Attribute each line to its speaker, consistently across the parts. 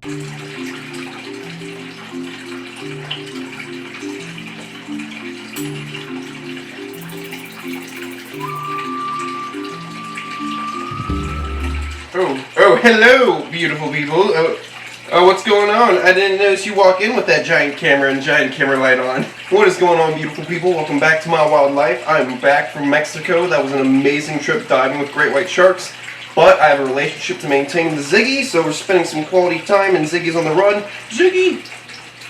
Speaker 1: Oh, hello, beautiful people. What's going on? I didn't notice you walk in with that giant camera and giant camera light on. What is going on, beautiful people? Welcome back to my wildlife. I'm back from Mexico. That was an amazing trip diving with great white sharks. But I have a relationship to maintain with Ziggy, so we're spending some quality time, and Ziggy's on the run. Ziggy!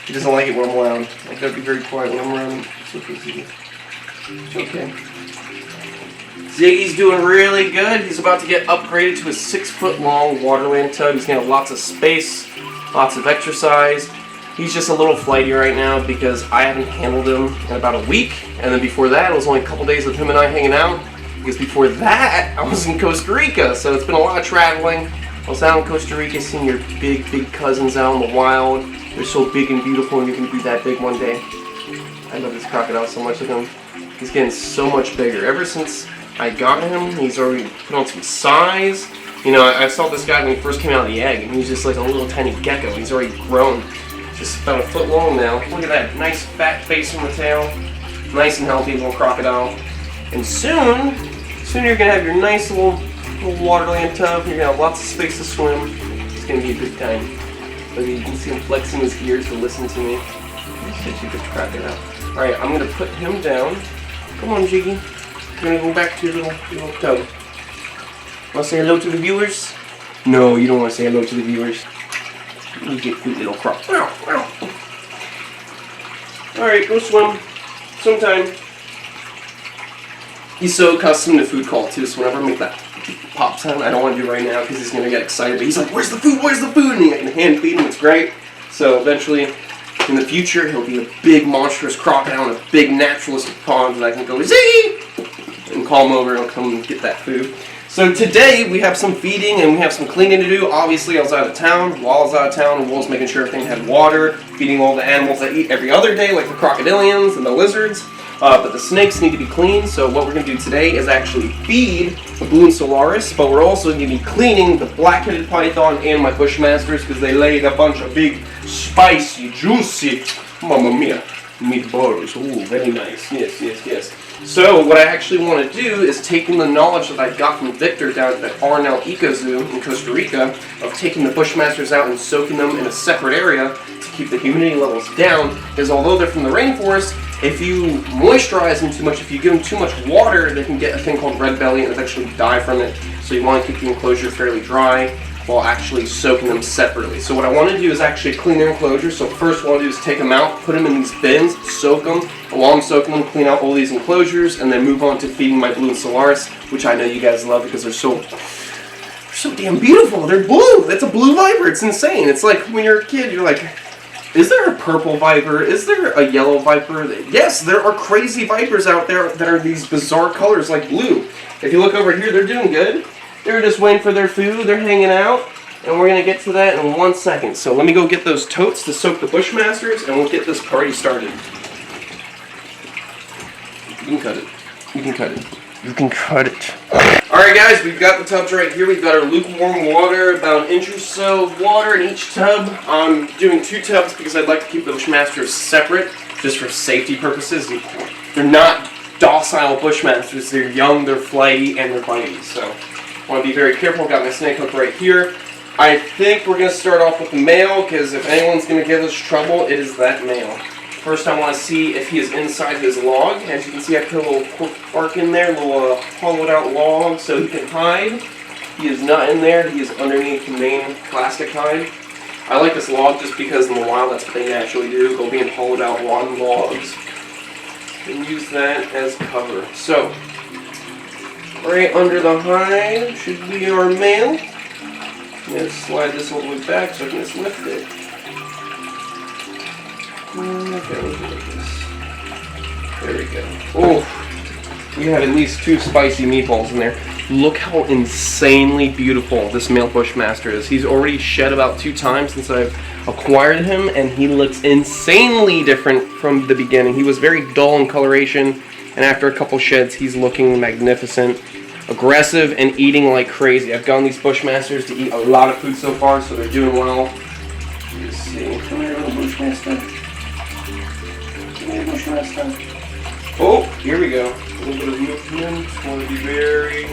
Speaker 1: He doesn't like it when I'm loud. I gotta be very quiet when I'm around. It's okay, Ziggy. It's okay. Ziggy's doing really good. He's about to get upgraded to a 6-foot-long waterland tub. He's gonna have lots of space, lots of exercise. He's just a little flighty right now because I haven't handled him in about a week. And then before that, it was only a couple days of him and I hanging out. Because before that, I was in Costa Rica. So it's been a lot of traveling. I was out in Costa Rica seeing your big, big cousins out in the wild. They're so big and beautiful, and you're gonna be that big one day. I love this crocodile so much. Look at him. He's getting so much bigger. Ever since I got him, he's already put on some size. You know, I saw this guy when he first came out of the egg, and he was just like a little tiny gecko. He's already grown, just about a foot long now. Look at that nice fat face on the tail, nice and healthy little crocodile. And soon you're gonna have your nice little waterland tub. You're gonna have lots of space to swim. It's gonna be a good time. Look, you can see him flexing his ears to listen to me. He's such a good crocodile. All right, I'm gonna put him down. Come on, Jiggy. You're gonna go back to your little tub. Want to say hello to the viewers? No, you don't want to say hello to the viewers. You get cute little croc. Alright, go swim. Sometime. He's so accustomed to food call too, so whenever I make that pop sound, I don't want to do it right now because he's gonna get excited. But he's like, "Where's the food? Where's the food?" And I can hand feed him. It's great. So eventually, in the future, he'll be a big monstrous crocodile in a big naturalistic pond that I can go, "Ziggy!" and call him over and he'll come and get that food. So today we have some feeding and we have some cleaning to do. Obviously I was out of town, Wall's out of town, and Will's making sure everything had water, feeding all the animals that eat every other day, like the crocodilians and the lizards. But the snakes need to be cleaned, so what we're going to do today is actually feed the blue solaris, but we're also going to be cleaning the black-headed python and my bushmasters because they laid a bunch of big, spicy, juicy, mamma mia, meatballs. Ooh, very nice. Yes, yes, yes. So what I actually want to do is taking the knowledge that I got from Victor down at the Arnell Eco Zoo in Costa Rica of taking the bushmasters out and soaking them in a separate area to keep the humidity levels down, because although they're from the rainforest, if you moisturize them too much, if you give them too much water, they can get a thing called red belly and eventually die from it. So you want to keep the enclosure fairly dry while actually soaking them separately. So what I want to do is actually clean their enclosure. So first what I'll do is take them out, put them in these bins, soak them. And while I'm soaking them, clean out all these enclosures, and then move on to feeding my blue solaris, which I know you guys love because they're so damn beautiful. They're blue. That's a blue viper. It's insane. It's like when you're a kid, you're like, is there a purple viper? Is there a yellow viper? Yes, there are crazy vipers out there that are these bizarre colors like blue. If you look over here, they're doing good. They're just waiting for their food. They're hanging out. And we're going to get to that in 1 second. So let me go get those totes to soak the bushmasters, and we'll get this party started. You can cut it. You can cut it. You can cut it. Alright guys, we've got the tubs right here. We've got our lukewarm water, about an inch or so of water in each tub. I'm doing 2 tubs because I'd like to keep the bushmasters separate, just for safety purposes. They're not docile bushmasters. They're young, they're flighty, and they're bitey. So I want to be very careful. I've got my snake hook right here. I think we're going to start off with the male, because if anyone's going to give us trouble, it is that male. First I want to see if he is inside his log. As you can see, I put a little cork bark in there, a little hollowed out log so he can hide. He is not in there. He is underneath the main plastic hide. I like this log just because in the wild that's what they naturally do. They'll be in hollowed out rotten logs. And use that as cover. So, right under the hide should be our male. I'm going to slide this all the way back so I can just lift it. Okay, let's do this. There we go. Oh, we have at least 2 spicy meatballs in there. Look how insanely beautiful this male bushmaster is. He's already shed about 2 times since I've acquired him, and he looks insanely different from the beginning. He was very dull in coloration, and after a couple sheds, he's looking magnificent, aggressive, and eating like crazy. I've gotten these bushmasters to eat a lot of food so far, so they're doing well. Let's see. Come here, little Bushmaster. Come here, Bushmaster. Oh, here we go. A little bit of movement. Want to be very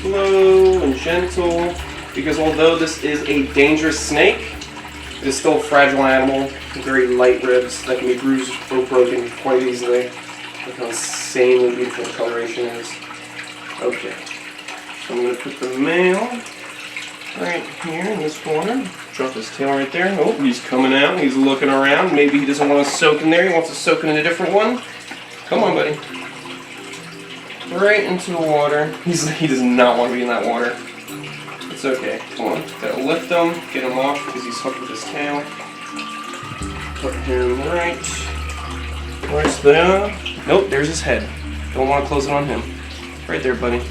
Speaker 1: slow and gentle, because although this is a dangerous snake, it is still a fragile animal with very light ribs that can be bruised or broken quite easily. Look how insanely beautiful the coloration is. Okay, so I'm going to put the male right here in this corner. Drop his tail right there. Oh, he's coming out. He's looking around. Maybe he doesn't want to soak in there. He wants to soak in a different one. Come on, buddy. Right into the water. He does not want to be in that water. It's okay. Come on. Gotta lift him, get him off because he's hooked with his tail. Put him right. Where's the... Nope, there's his head. Don't want to close it on him. Right there, buddy.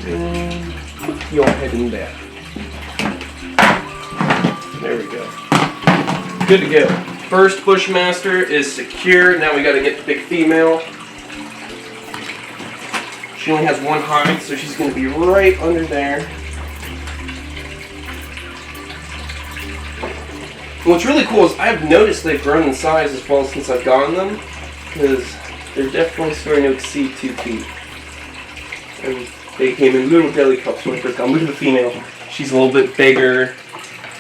Speaker 1: And put your head in there. There we go. Good to go. First Bushmaster is secure. Now we got to get the big female. She only has one hide, so she's going to be right under there. And what's really cool is I've noticed they've grown in size as well since I've gotten them, because they're definitely starting to exceed 2 feet. And they came in little belly cups when I first got them. Look at the female. She's a little bit bigger.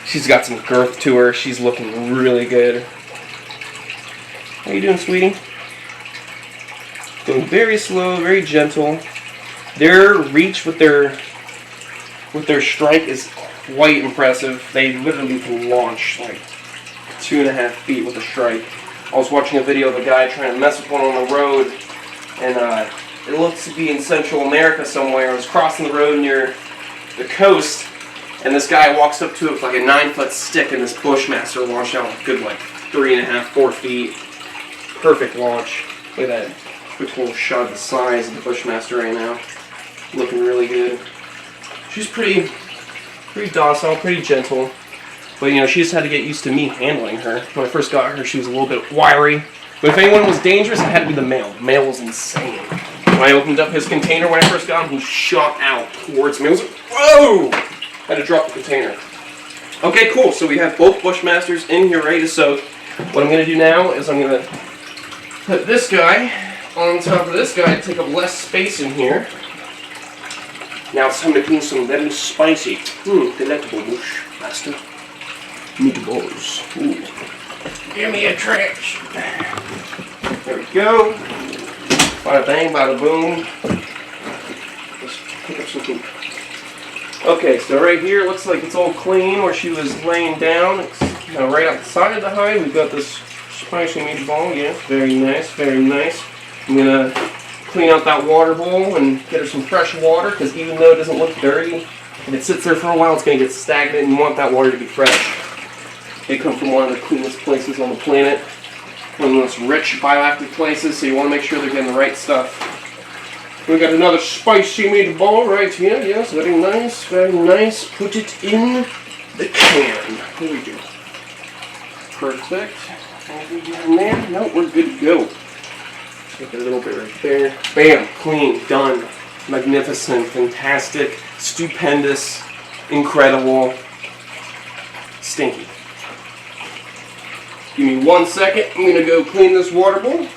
Speaker 1: She's got some girth to her. She's looking really good. How you doing, sweetie? Going very slow, very gentle. Their reach with their strike is quite impressive. They literally can launch like 2.5 feet with a strike. I was watching a video of a guy trying to mess with one on the road, and it looks to be in Central America somewhere. I was crossing the road near the coast, and this guy walks up to it with like a 9-foot stick, and this Bushmaster launched out a good like 3.5, 4 feet. Perfect launch. Look at that. Quick little shot of the size of the Bushmaster right now. Looking really good. She's pretty docile, pretty gentle. But you know, she just had to get used to me handling her. When I first got her, she was a little bit wiry. But if anyone was dangerous, it had to be the male. The male was insane. When I opened up his container when I first got him, he shot out towards me. I was like, whoa! Had to drop the container. Okay, cool. So we have both Bushmasters in here ready to soak. What I'm going to do now is I'm going to put this guy on top of this guy to take up less space in here. Now it's time to clean some very spicy, delectable Bushmaster meatballs. Ooh. Give me a trash. There we go. Bada bang, bada boom. Let's pick up some food. Okay, so right here it looks like it's all clean where she was laying down. It's right outside the hide. We've got this spicy meatball. Yeah, very nice, very nice. I'm gonna clean out that water bowl and get her some fresh water, because even though it doesn't look dirty, if it sits there for a while, it's going to get stagnant, and you want that water to be fresh. They come from one of the cleanest places on the planet, one of the most rich bioactive places, so you want to make sure they're getting the right stuff. We've got another spicy meatball right here. Yes, very nice, very nice. Put it in the can. Here we go. Perfect. Anything down there? No, we're good to go. Take a little bit right there. Bam! Clean. Done. Magnificent. Fantastic. Stupendous. Incredible. Stinky. Give me 1 second. I'm going to go clean this water bowl.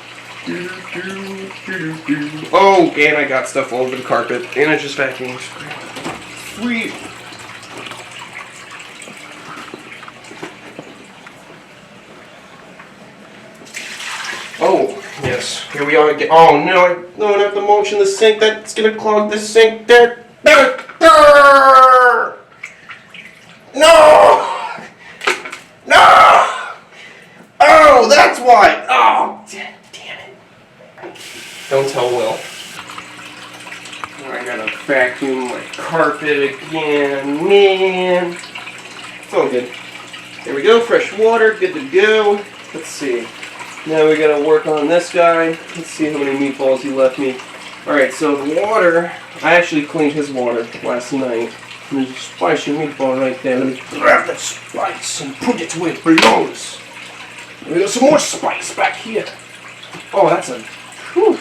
Speaker 1: Oh, and I got stuff all over the carpet. And I just vacuumed. Sweet. Oh, yes. Here we are again. Oh, no, I don't have to mulch in the sink. That's going to clog the sink. There. No! No! Oh, that's why. Oh, damn it. Don't tell Will. I gotta vacuum my carpet again. Man. It's all good. There we go. Fresh water. Good to go. Let's see. Now we gotta work on this guy. Let's see how many meatballs he left me. Alright, so the water, I actually cleaned his water last night. And there's a spicy meatball right there. Let me grab that spice and put it where it belongs. And we got some more spice back here. Oh, that's a... Whew.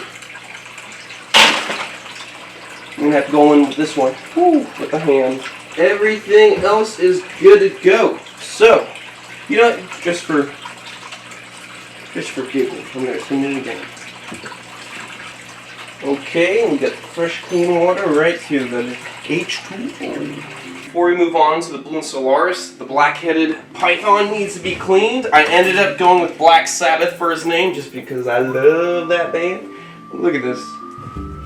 Speaker 1: I'm gonna have to go in with this one. Whew, with the hand. everything else is good to go. So, you know what? Just for giggles, I'm going to clean it again. Okay, we got fresh clean water right to the H2O. Before we move on to the Blue Solaris, the black-headed python needs to be cleaned. I ended up going with Black Sabbath for his name just because I love that band. Look at this.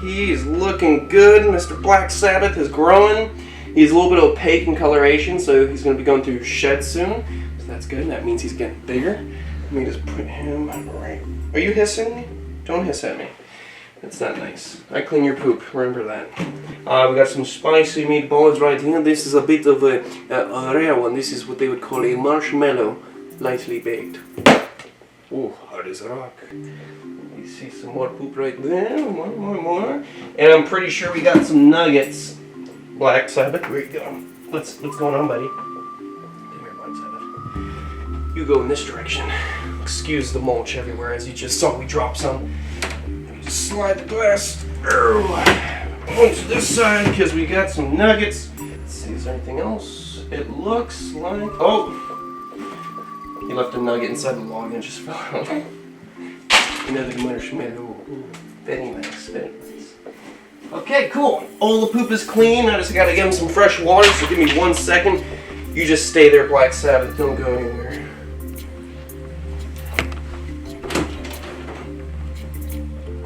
Speaker 1: He's looking good. Mr. Black Sabbath is growing. He's a little bit opaque in coloration, so he's going to be going through shed soon. So that's good. That means he's getting bigger. Let me just put him right. Are you hissing me? Don't hiss at me. That's not nice. I clean your poop. Remember that. We got some spicy meatballs right here. This is a bit of a rare one. This is what they would call a marshmallow, lightly baked. Oh, hard as a rock. You see some more poop right there. More. And I'm pretty sure we got some nuggets. Black Sabbath, where you go? What's going on, buddy? Come here, Black Sabbath. You go in this direction. Excuse the mulch everywhere, as you just saw we dropped some. Let me just slide the glass onto this side because we got some nuggets. Let's see, is there anything else? It looks like... Oh! He left a nugget inside the log and it just fell out. Another marshmallow. Very nice, very nice. Okay, cool. All the poop is clean. I just gotta give him some fresh water, so give me 1 second. You just stay there, Black Sabbath. Don't go anywhere.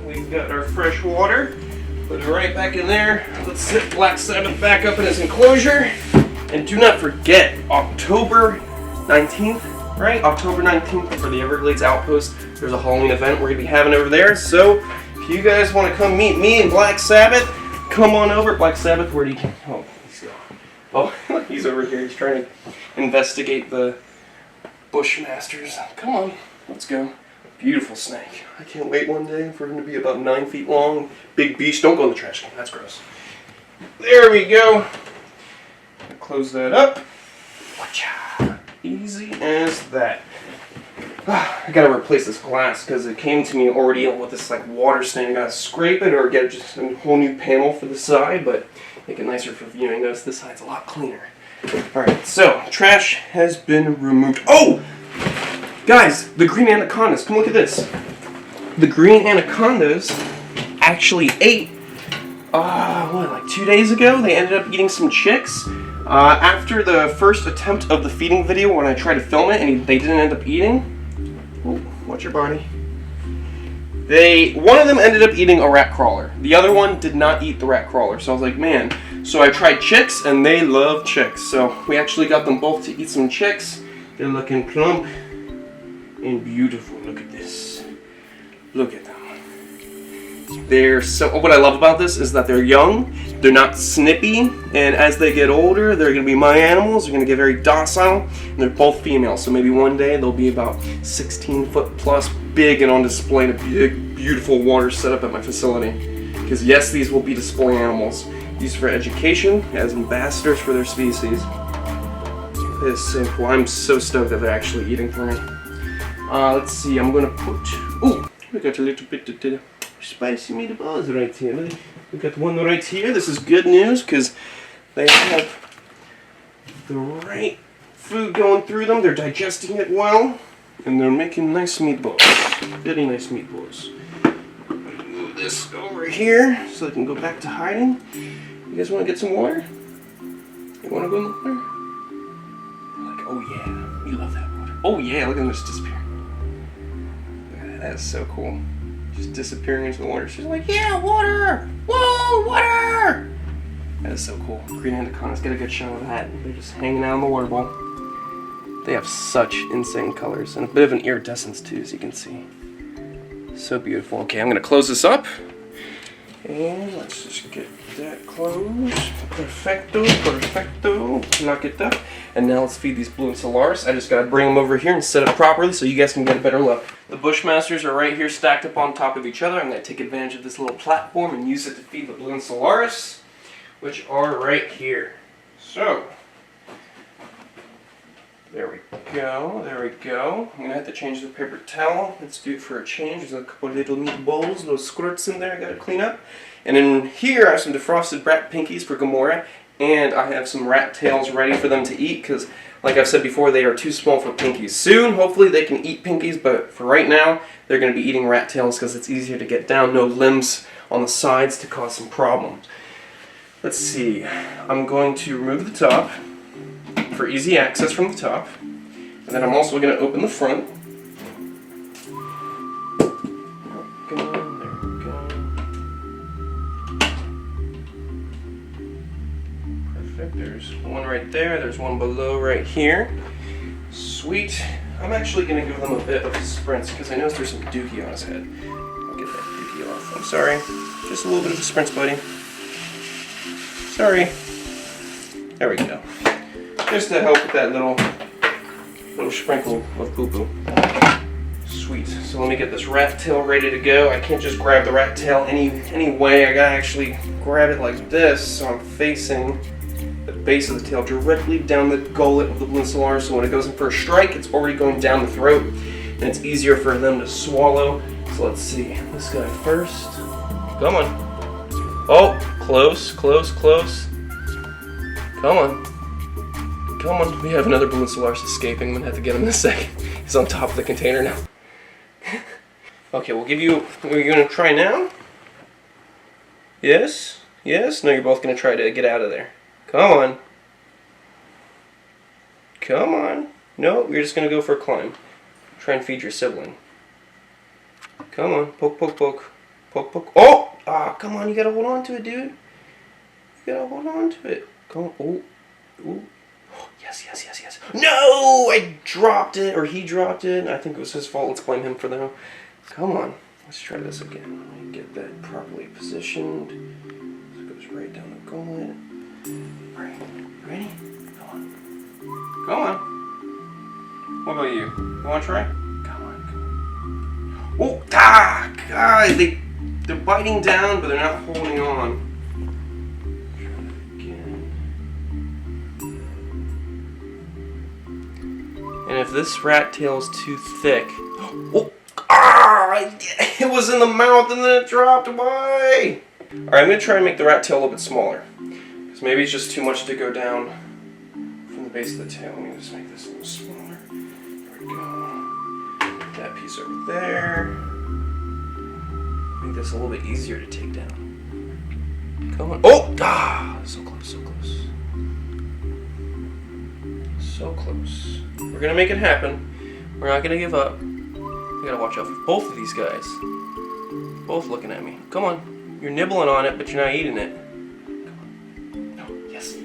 Speaker 1: We've got our fresh water. Put it right back in there. Let's set Black Sabbath back up in his enclosure. And do not forget, October 19th, right? October 19th for the Everglades Outpost. There's a Halloween event we're gonna be having over there. So, if you guys want to come meet me and Black Sabbath, come on over. Black Sabbath, where do you... Oh, he's gone. Oh, he's over here. He's trying to investigate the Bushmasters. Come on, let's go. Beautiful snake. I can't wait one day for him to be about 9 feet long. Big beast. Don't go in the trash can. That's gross. There we go. Close that up. Watcha. Easy as that. I gotta replace this glass because it came to me already with this like water stain. I gotta scrape it or get just a whole new panel for the side, but make it nicer for viewing. Notice this side's a lot cleaner. Alright, so trash has been removed. Oh! Guys, the green anacondas. Come look at this. The green anacondas actually ate, like 2 days ago? They ended up eating some chicks. After the first attempt of the feeding video when I tried to film it and they didn't end up eating. Ooh, watch your body. One of them ended up eating a rat crawler. The other one did not eat the rat crawler. So I was like, man. So I tried chicks, and they love chicks. So we actually got them both to eat some chicks. They're looking plump and beautiful. Look at this. Look at them. They're so. What I love about this is that they're young. They're not snippy, and as they get older, they're going to be my animals. They're going to get very docile, and they're both females. So maybe one day they'll be about 16 foot plus, big and on display in a big, beautiful water setup at my facility. Because yes, these will be display animals, used for education as ambassadors for their species. It's simple. I'm so stoked that they're actually eating for me. Let's see. I'm going to put. Ooh, we got a little bit of spicy meatballs right here. We got one right here. This is good news because they have the right food going through them. They're digesting it well, and they're making nice meatballs. Very nice meatballs. Move this over here so they can go back to hiding. You guys want to get some water? You want to go in the water? You're like, oh yeah, we love that water. Oh yeah, look at them just disappear. Look at that. That is so cool. Just disappearing into the water. She's like, yeah, water! Whoa, water! That is so cool. Green anacondas, get a good shot of that. They're just hanging out in the water bowl. They have such insane colors and a bit of an iridescence too, as you can see. So beautiful. Okay, I'm gonna close this up. And let's just get that closed. Perfecto, perfecto. Lock it up. And now let's feed these Blue Solaris. I just gotta bring them over here and set it properly so you guys can get a better look. The Bushmasters are right here stacked up on top of each other. I'm gonna take advantage of this little platform and use it to feed the Blue Solaris, which are right here. So, there we go, there we go. I'm gonna have to change the paper towel. Let's do it for a change. There's a couple little meatballs, little squirts in there I gotta clean up. And in here I have some defrosted brat pinkies for Gamora And I have some rat tails ready for them to eat because, like I've said before, they are too small for pinkies. Soon, hopefully, they can eat pinkies, but for right now, they're going to be eating rat tails because it's easier to get down. No limbs on the sides to cause some problems. Let's see. I'm going to remove the top for easy access from the top. And then I'm also going to open the front. There's one right there, there's one below right here. Sweet. I'm actually going to give them a bit of sprints because I noticed there's some dookie on his head. I'll get that dookie off. I'm sorry. Just a little bit of a sprints, buddy. Sorry. There we go. Just to help with that little sprinkle of poo-poo. Sweet. So let me get this rat tail ready to go. I can't just grab the rat tail any way. I gotta actually grab it like this so I'm facing the base of the tail directly down the gullet of the blue solar, so when it goes in for a strike, it's already going down the throat, and it's easier for them to swallow. So let's see, this guy first. Come on. Oh, close, close, close. Come on. Come on. We have another blue Solaris escaping. I'm gonna have to get him in a second. He's on top of the container now. Okay, we'll give you. Are you gonna try now? Yes? Yes? No, you're both gonna try to get out of there. Come on. Come on. No, you're just going to go for a climb. Try and feed your sibling. Come on. Poke, poke, poke. Poke, poke. Oh! Ah, come on. You got to hold on to it, dude. You got to hold on to it. Come on. Oh. Ooh. Yes, yes, yes, yes. No! I dropped it, or he dropped it. I think it was his fault. Let's blame him for that. Come on. Let's try this again. Let me get that properly positioned. So it goes right down the gullet. Alright, ready? Come on. Come on. What about you? You want to try? Come on, come on. Oh, ah! God, they're biting down, but they're not holding on. Try that again. And if this rat tail is too thick... Oh! Ah! It was in the mouth and then it dropped. Why? Alright, I'm going to try and make the rat tail a little bit smaller. Maybe it's just too much to go down from the base of the tail. Let me just make this a little smaller. There we go. Put that piece over there. Make this a little bit easier to take down. Come on. Oh! Ah! So close, so close. So close. We're going to make it happen. We're not going to give up. We got to watch out for both of these guys. Both looking at me. Come on. You're nibbling on it, but you're not eating it.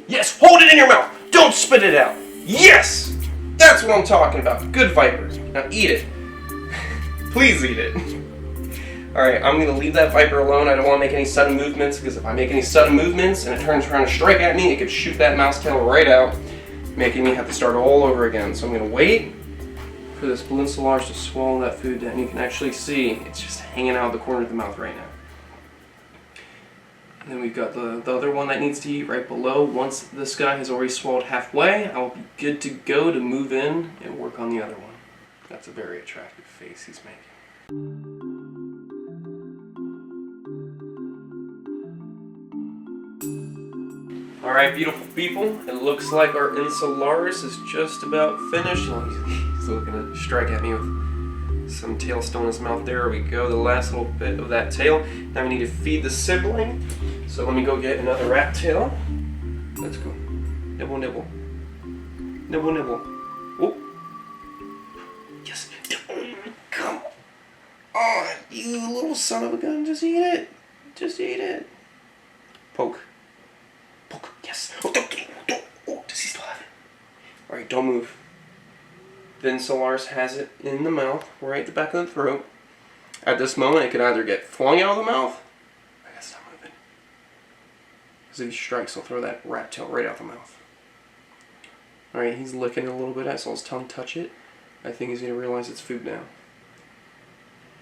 Speaker 1: Yes, hold it in your mouth. Don't spit it out. Yes! That's what I'm talking about. Good viper. Now eat it. Please eat it. Alright, I'm going to leave that viper alone. I don't want to make any sudden movements, because if I make any sudden movements and it turns around to strike at me, it could shoot that mouse tail right out, making me have to start all over again. So I'm going to wait for this balloon Solaris to swallow that food down. You can actually see it's just hanging out of the corner of the mouth right now. And then we've got the other one that needs to eat right below. Once this guy has already swallowed halfway, I will be good to go to move in and work on the other one. That's a very attractive face he's making. Alright, beautiful people, it looks like our Insularis is just about finished. He's looking to strike at me with some tail still in his mouth. There we go, the last little bit of that tail. Now we need to feed the sibling. So let me go get another rat tail. Let's go. Nibble, nibble. Nibble, nibble. Oh. Yes. Come on, you little son of a gun. Just eat it. Just eat it. Poke. Poke. Yes. Oh, does he still have it? Alright, don't move. Then Solaris has it in the mouth, right at the back of the throat. At this moment, it could either get flung out of the mouth. I gotta stop moving. Because if he strikes, he'll throw that rat tail right out the mouth. Alright, he's licking it a little bit. I saw his tongue touch it. I think he's going to realize it's food now.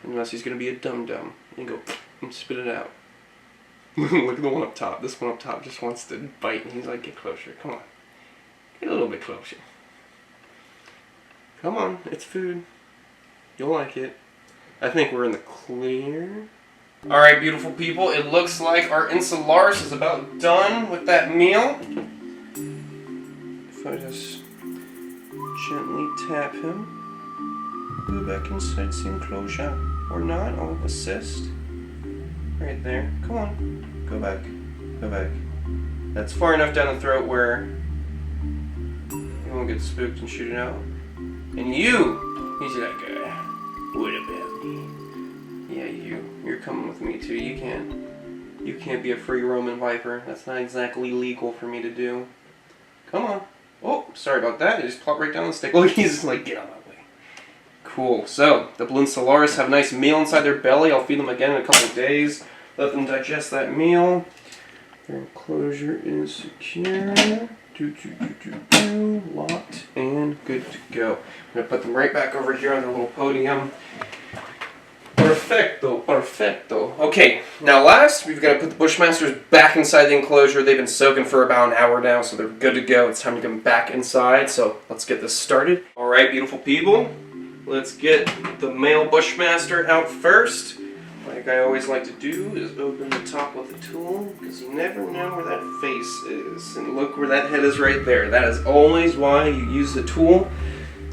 Speaker 1: Unless he's going to be a dum-dum and go and spit it out. Look at the one up top. This one up top just wants to bite, and he's like, get closer. Come on. Get a little bit closer. Come on, it's food. You'll like it. I think we're in the clear. Alright, beautiful people, it looks like our Insularis is about done with that meal. If I just gently tap him, go back inside the enclosure, or not, I'll assist. Right there. Come on, go back, go back. That's far enough down the throat where you won't get spooked and shoot it out. And you, he's like, what about me? Yeah, you're coming with me too. You can't be a free roaming viper. That's not exactly legal for me to do. Come on. Oh, sorry about that. It just plopped right down the stick. Look, he's just like, get out of my way. Cool. So, the Balloon Solaris have a nice meal inside their belly. I'll feed them again in a couple of days. Let them digest that meal. Their enclosure is secure. Locked and good to go. I'm going to put them right back over here on their little podium. Perfecto, perfecto. Okay, now last, we've got to put the Bushmasters back inside the enclosure. They've been soaking for about an hour now, so they're good to go. It's time to get them back inside, so let's get this started. Alright, beautiful people, let's get the male Bushmaster out first. Like I always like to do, is open the top with a tool, because you never know where that face is. And look where that head is right there. That is always why you use the tool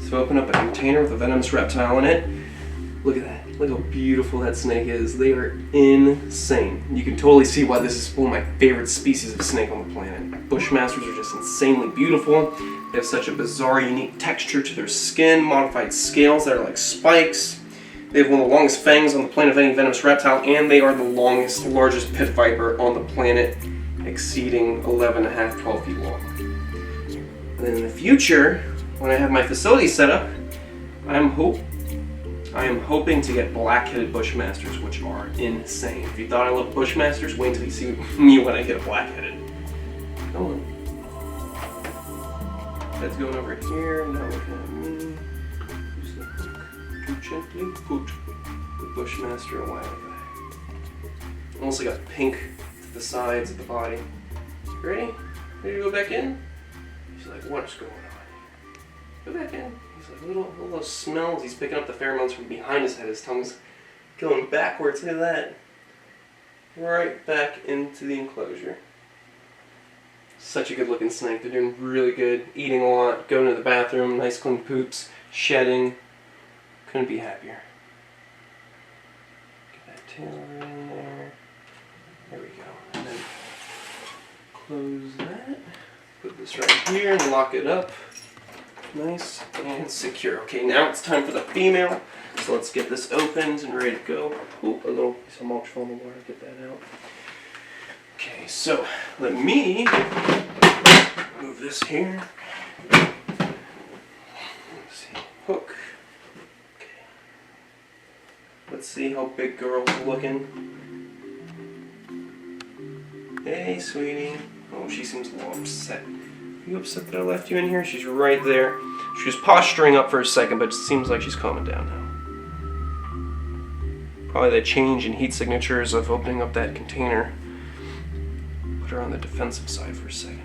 Speaker 1: to open up a container with a venomous reptile in it. Look at that. Look how beautiful that snake is. They are insane. You can totally see why this is one of my favorite species of snake on the planet. Bushmasters are just insanely beautiful. They have such a bizarre, unique texture to their skin, modified scales that are like spikes. They have one of the longest fangs on the planet of any venomous reptile, and they are the largest pit viper on the planet, exceeding 11.5, 12 feet long. And then in the future, when I have my facility set up, I am hoping to get black-headed Bushmasters, which are insane. If you thought I loved Bushmasters, wait until you see me when I get a black-headed. Come on. That's going over here, now looking at me. Use the hook to gently put the Bushmaster away. Also got pink to the sides of the body. Ready? Ready to go back in? She's like, what's going on? Go back in. He's like, little smells. He's picking up the pheromones from behind his head. His tongue's going backwards. Look at that. Right back into the enclosure. Such a good looking snake. They're doing really good. Eating a lot. Going to the bathroom. Nice clean poops. Shedding. Couldn't be happier. Get that tail right in there. There we go. And then close that. Put this right here and lock it up. Nice and secure. Okay, now it's time for the female. So let's get this opened and ready to go. Ooh, a little piece of mulch foam in the water. Get that out. Okay, so let me move this here. Let's see, hook. Okay. Let's see how big girl's looking. Hey, sweetie. Oh, she seems a little upset. Are you upset that I left you in here? She's right there. She was posturing up for a second, but it seems like she's calming down now. Probably the change in heat signatures of opening up that container. Put her on the defensive side for a second.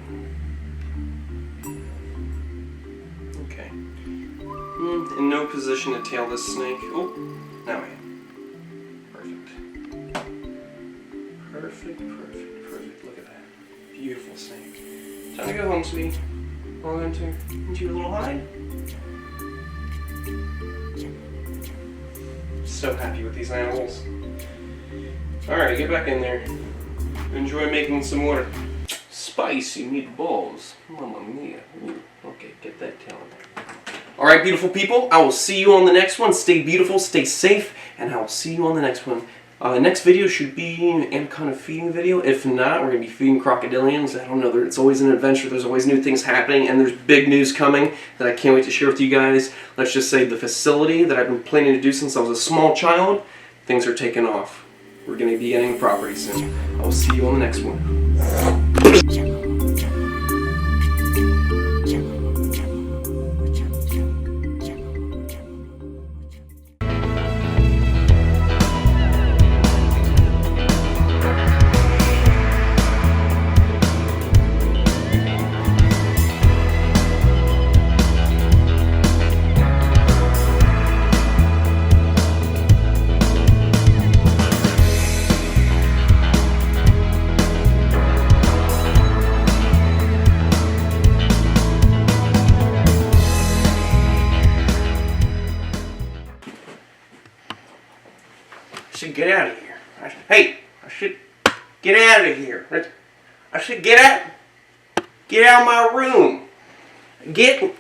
Speaker 1: Okay. In no position to tail this snake. Oh, now I am. Perfect. Perfect, perfect, perfect. Look at that. Beautiful snake. Time to go home, sweetie. I'll go into your little hide. So happy with these animals. Alright, get back in there. Enjoy making some more spicy meatballs. Mamma mia. Okay, get that tail in there. Alright, beautiful people. I will see you on the next one. Stay beautiful, stay safe, and I will see you on the next one. Next video should be an anaconda feeding video. If not, we're going to be feeding crocodilians. I don't know, it's always an adventure. There's always new things happening, and there's big news coming that I can't wait to share with you guys. Let's just say the facility that I've been planning to do since I was a small child, things are taking off. We're going to be getting property soon. I will see you on the next one. should get out of here. I should get out of here. I should get out of my room. Get